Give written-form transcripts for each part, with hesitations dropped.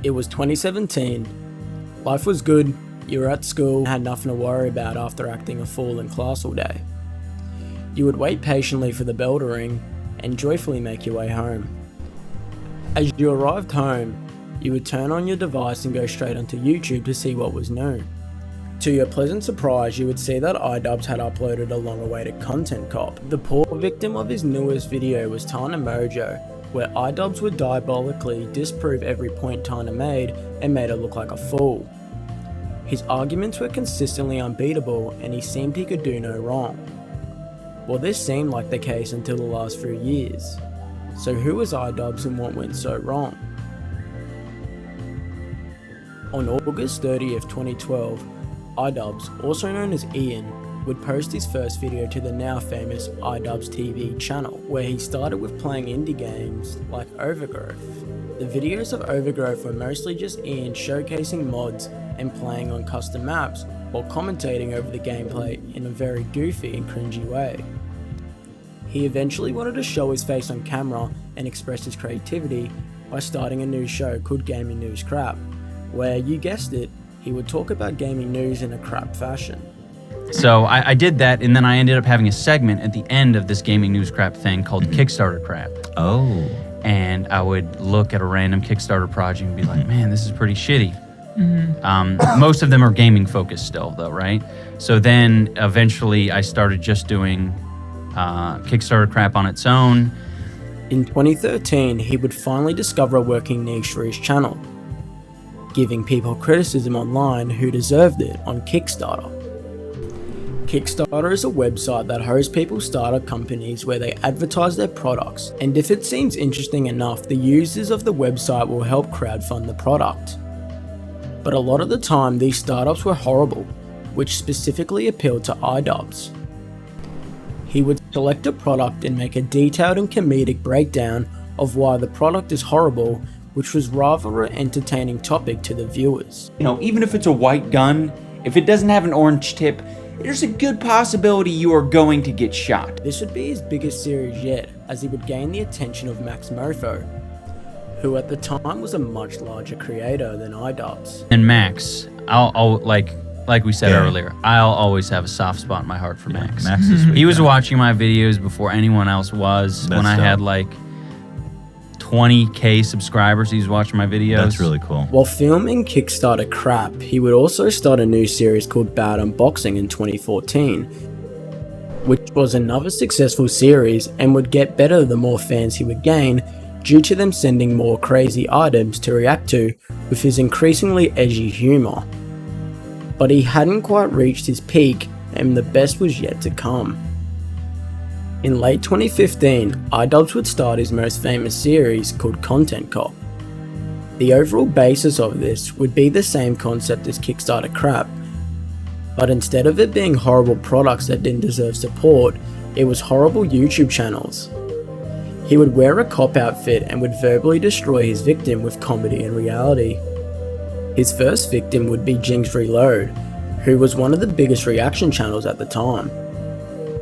It was 2017. Life was good, you were at school and had nothing to worry about after acting a fool in class all day. You would wait patiently for the bell to ring and joyfully make your way home. As you arrived home, you would turn on your device and go straight onto YouTube to see what was new. To your pleasant surprise, you would see that iDubbbz had uploaded a long-awaited content cop. The poor victim of his newest video was Tana Mojo, where iDubbbz would diabolically disprove every point Tana made and made her look like a fool. His arguments were consistently unbeatable and he seemed he could do no wrong. Well, this seemed like the case until the last few years. So who was iDubbbz and what went so wrong? On August 30th, 2012, iDubbbz, also known as Ian, would post his first video to the now famous IdubbbzTV channel, where he started with playing indie games like Overgrowth. The videos of Overgrowth were mostly just Ian showcasing mods and playing on custom maps while commentating over the gameplay in a very goofy and cringy way. He eventually wanted to show his face on camera and express his creativity by starting a new show called Gaming News Crap, where, you guessed it, he would talk about gaming news in a crap fashion. So I did that, and then I ended up having a segment at the end of this gaming news crap thing called Kickstarter crap. Oh. And I would look at a random Kickstarter project and be like, man, this is pretty shitty. Most of them are gaming focused still, though, right? So then eventually I started just doing Kickstarter crap on its own. In 2013, he would finally discover a working niche for his channel, giving people criticism online who deserved it on Kickstarter. Kickstarter is a website that hosts people's startup companies where they advertise their products, and if it seems interesting enough, the users of the website will help crowdfund the product. But a lot of the time, these startups were horrible, which specifically appealed to iDubbbz. He would select a product and make a detailed and comedic breakdown of why the product is horrible, which was rather an entertaining topic to the viewers. You know, even if it's a white gun, if it doesn't have an orange tip, there's a good possibility you are going to get shot. This would be his biggest series yet, as he would gain the attention of Max Mofo, who at the time was a much larger creator than iDubbbz. And Max, I'll like we said earlier, I'll always have a soft spot in my heart for Max. Max is sweet. He was watching my videos before anyone else was. That's when I dope. had like 20K subscribers, he was watching my videos. That's really cool. While filming Kickstarter crap, he would also start a new series called Bad Unboxing in 2014, which was another successful series and would get better the more fans he would gain due to them sending more crazy items to react to with his increasingly edgy humour. But he hadn't quite reached his peak and the best was yet to come. In late 2015, iDubbbz would start his most famous series called Content Cop. The overall basis of this would be the same concept as Kickstarter crap, but instead of it being horrible products that didn't deserve support, it was horrible YouTube channels. He would wear a cop outfit and would verbally destroy his victim with comedy and reality. His first victim would be Jinx Reload, who was one of the biggest reaction channels at the time.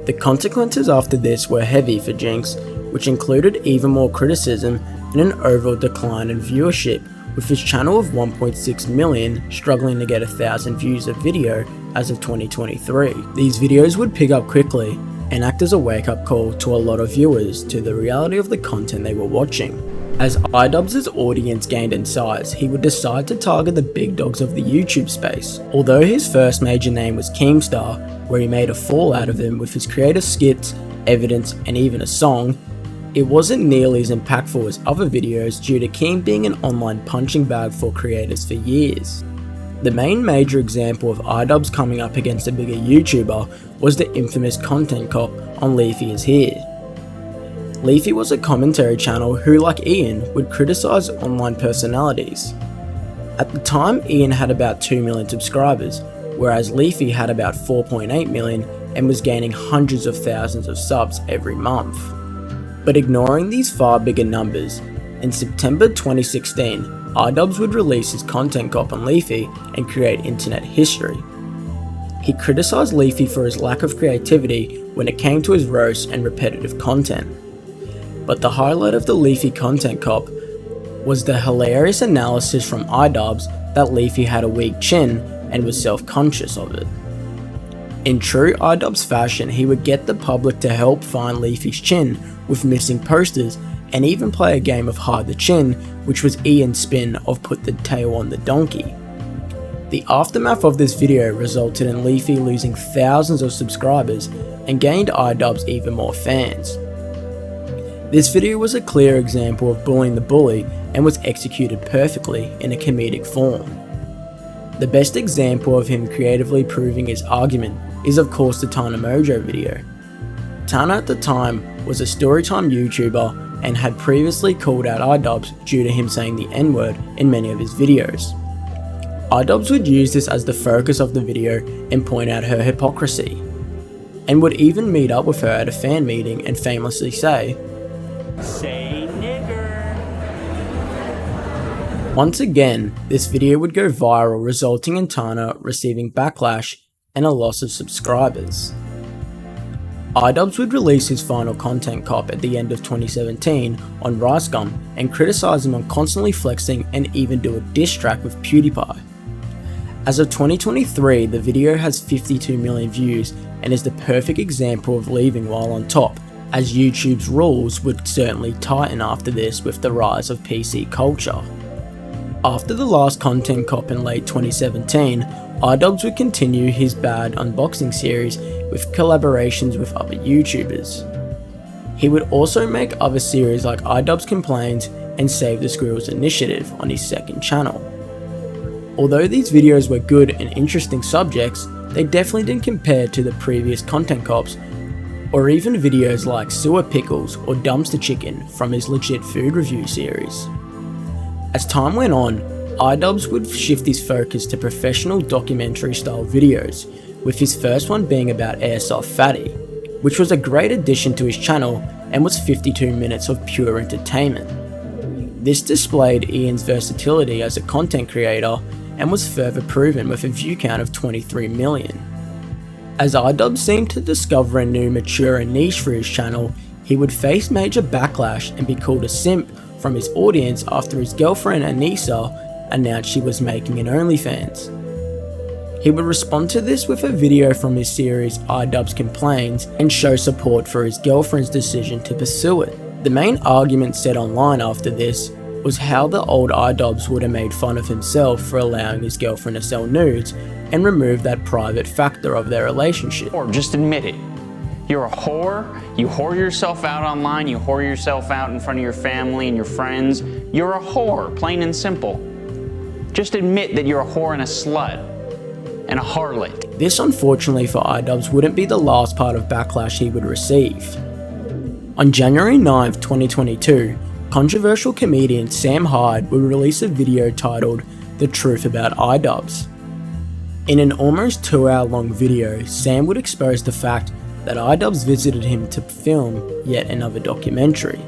The consequences after this were heavy for Jinx, which included even more criticism and an overall decline in viewership, with his channel of 1.6 million struggling to get 1,000 views a video as of 2023. These videos would pick up quickly and act as a wake-up call to a lot of viewers to the reality of the content they were watching. As iDubbbz's audience gained in size, he would decide to target the big dogs of the YouTube space. Although his first major name was Keemstar, where he made a fall out of him with his creative skits, evidence, and even a song, it wasn't nearly as impactful as other videos due to Keem being an online punching bag for creators for years. The main major example of iDubbbz coming up against a bigger YouTuber was the infamous Content Cop on Leafy Is Here. Leafy was a commentary channel who, like Ian, would criticise online personalities. At the time, Ian had about 2 million subscribers, whereas Leafy had about 4.8 million and was gaining hundreds of thousands of subs every month. But ignoring these far bigger numbers, in September 2016, iDubbbz would release his Content Cop on Leafy and create internet history. He criticised Leafy for his lack of creativity when it came to his roasts and repetitive content. But the highlight of the Leafy Content Cop was the hilarious analysis from iDubbbz that Leafy had a weak chin and was self-conscious of it. In true iDubbbz fashion, he would get the public to help find Leafy's chin with missing posters and even play a game of hide the chin, which was Ian's spin of put the tail on the donkey. The aftermath of this video resulted in Leafy losing thousands of subscribers and gained iDubbbz even more fans. This video was a clear example of bullying the bully and was executed perfectly in a comedic form. The best example of him creatively proving his argument is of course the Tana Mojo video. Tana at the time was a storytime YouTuber and had previously called out iDubbbz due to him saying the N-word in many of his videos. iDubbbz would use this as the focus of the video and point out her hypocrisy, and would even meet up with her at a fan meeting and famously say, "Say nigger." Once again, this video would go viral, resulting in Tana receiving backlash and a loss of subscribers. iDubbbz would release his final content cop at the end of 2017 on Rice Gum and criticise him on constantly flexing and even do a diss track with PewDiePie. As of 2023, the video has 52 million views and is the perfect example of leaving while on top, as YouTube's rules would certainly tighten after this with the rise of PC culture. After the last content cop in late 2017, iDubbbz would continue his bad unboxing series with collaborations with other YouTubers. He would also make other series like iDubbbz Complains and Save the Squirrels Initiative on his second channel. Although these videos were good and interesting subjects, they definitely didn't compare to the previous content cops, or even videos like Sewer Pickles or Dumpster Chicken from his legit food review series. As time went on, iDubbbz would shift his focus to professional documentary style videos, with his first one being about Airsoft Fatty, which was a great addition to his channel and was 52 minutes of pure entertainment. This displayed Ian's versatility as a content creator and was further proven with a view count of 23 million. As iDubbbz seemed to discover a new mature niche for his channel, he would face major backlash and be called a simp from his audience after his girlfriend Anissa announced she was making an OnlyFans. He would respond to this with a video from his series iDubbbz Complains and show support for his girlfriend's decision to pursue it. The main argument said online after this was how the old iDubbbz would have made fun of himself for allowing his girlfriend to sell nudes and remove that private factor of their relationship. Or just admit it. You're a whore, you whore yourself out online, you whore yourself out in front of your family and your friends. You're a whore, plain and simple. Just admit that you're a whore and a slut and a harlot. This unfortunately for iDubbbz wouldn't be the last part of backlash he would receive. On January 9th, 2022, controversial comedian Sam Hyde would release a video titled The Truth About iDubbbz. In an almost 2-hour-long video, Sam would expose the fact that iDubbbz visited him to film yet another documentary.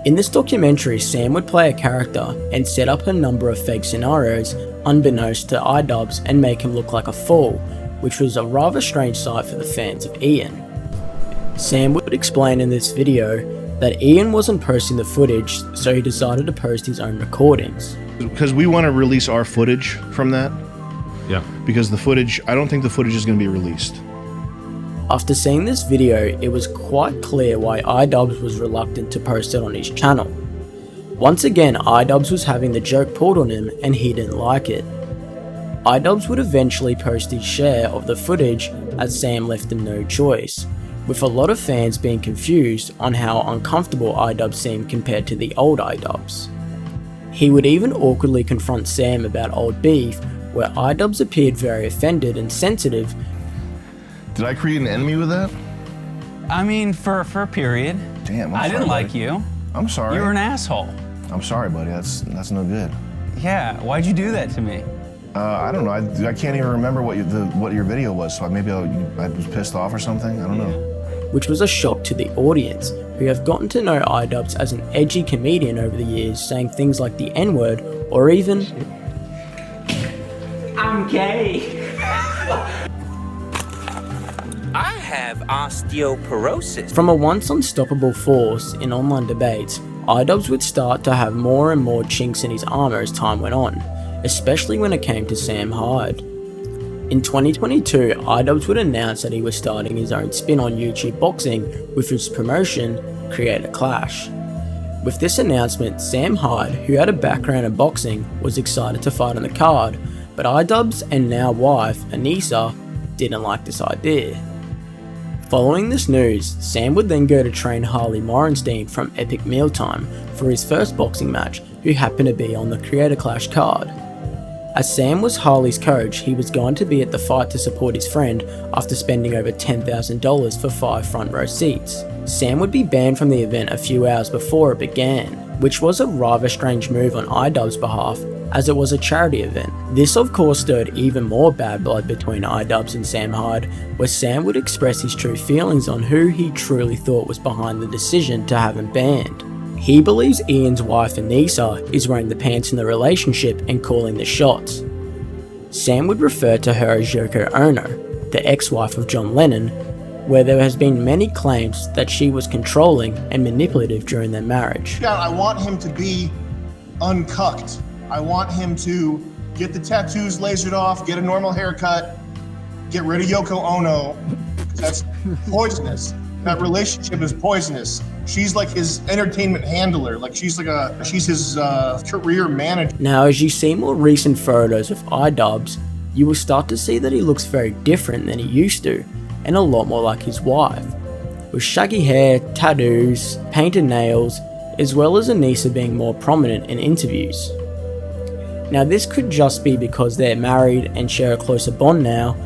In this documentary, Sam would play a character and set up a number of fake scenarios unbeknownst to iDubbbz and make him look like a fool, which was a rather strange sight for the fans of Ian. Sam would explain in this video that Ian wasn't posting the footage, so he decided to post his own recordings. Because we want to release our footage from that. Yeah. Because the footage, I don't think the footage is going to be released. After seeing this video, it was quite clear why iDubbbz was reluctant to post it on his channel. Once again, iDubbbz was having the joke pulled on him and he didn't like it. iDubbbz would eventually post his share of the footage as Sam left him no choice, with a lot of fans being confused on how uncomfortable iDubbbz seemed compared to the old iDubbbz. He would even awkwardly confront Sam about old beef, where iDubbbz appeared very offended and sensitive. Did I create an enemy with that? I mean, for a period. Damn, I didn't like you. I'm sorry. You were an asshole. I'm sorry, buddy. That's no good. Yeah, why'd you do that to me? I don't know. I can't even remember what your video was. So maybe I was pissed off or something. I don't know. Which was a shock to the audience, who have gotten to know iDubbbz as an edgy comedian over the years, saying things like the N-word or even I'm gay. I have osteoporosis. From a once unstoppable force in online debates, iDubbbz would start to have more and more chinks in his armor as time went on, especially when it came to Sam Hyde. In 2022, iDubbbz would announce that he was starting his own spin on YouTube boxing with his promotion, Creator Clash. With this announcement, Sam Hyde, who had a background in boxing, was excited to fight on the card, but iDubbbz and now wife, Anissa, didn't like this idea. Following this news, Sam would then go to train Harley Morenstein from Epic Mealtime for his first boxing match, who happened to be on the Creator Clash card. As Sam was Harley's coach, he was going to be at the fight to support his friend after spending over $10,000 for 5 front row seats. Sam would be banned from the event a few hours before it began, which was a rather strange move on iDubbbz's behalf, as it was a charity event. This of course stirred even more bad blood between iDubbbz and Sam Hyde, where Sam would express his true feelings on who he truly thought was behind the decision to have him banned. He believes Ian's wife Anissa is wearing the pants in the relationship and calling the shots. Sam would refer to her as Yoko Ono, the ex-wife of John Lennon, where there has been many claims that she was controlling and manipulative during their marriage. Yeah, I want him to be uncucked. I want him to get the tattoos lasered off, get a normal haircut, get rid of Yoko Ono. That's poisonous. That relationship is poisonous. She's like his entertainment handler. Like she's his career manager. Now, as you see more recent photos of iDubbbz, you will start to see that he looks very different than he used to, and a lot more like his wife, with shaggy hair, tattoos, painted nails, as well as Anissa being more prominent in interviews. Now this could just be because they're married and share a closer bond now,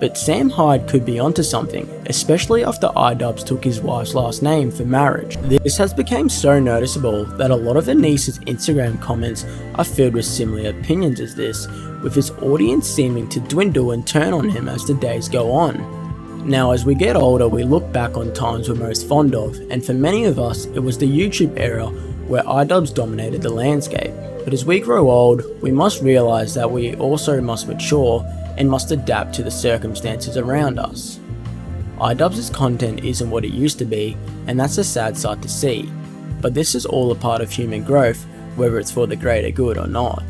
but Sam Hyde could be onto something, especially after iDubbbz took his wife's last name for marriage. This has become so noticeable that a lot of Anissa's Instagram comments are filled with similar opinions as this, with his audience seeming to dwindle and turn on him as the days go on. Now as we get older, we look back on times we're most fond of, and for many of us it was the YouTube era where iDubbbz dominated the landscape. But as we grow old, we must realise that we also must mature and must adapt to the circumstances around us. iDubbbz's content isn't what it used to be, and that's a sad sight to see, but this is all a part of human growth, whether it's for the greater good or not.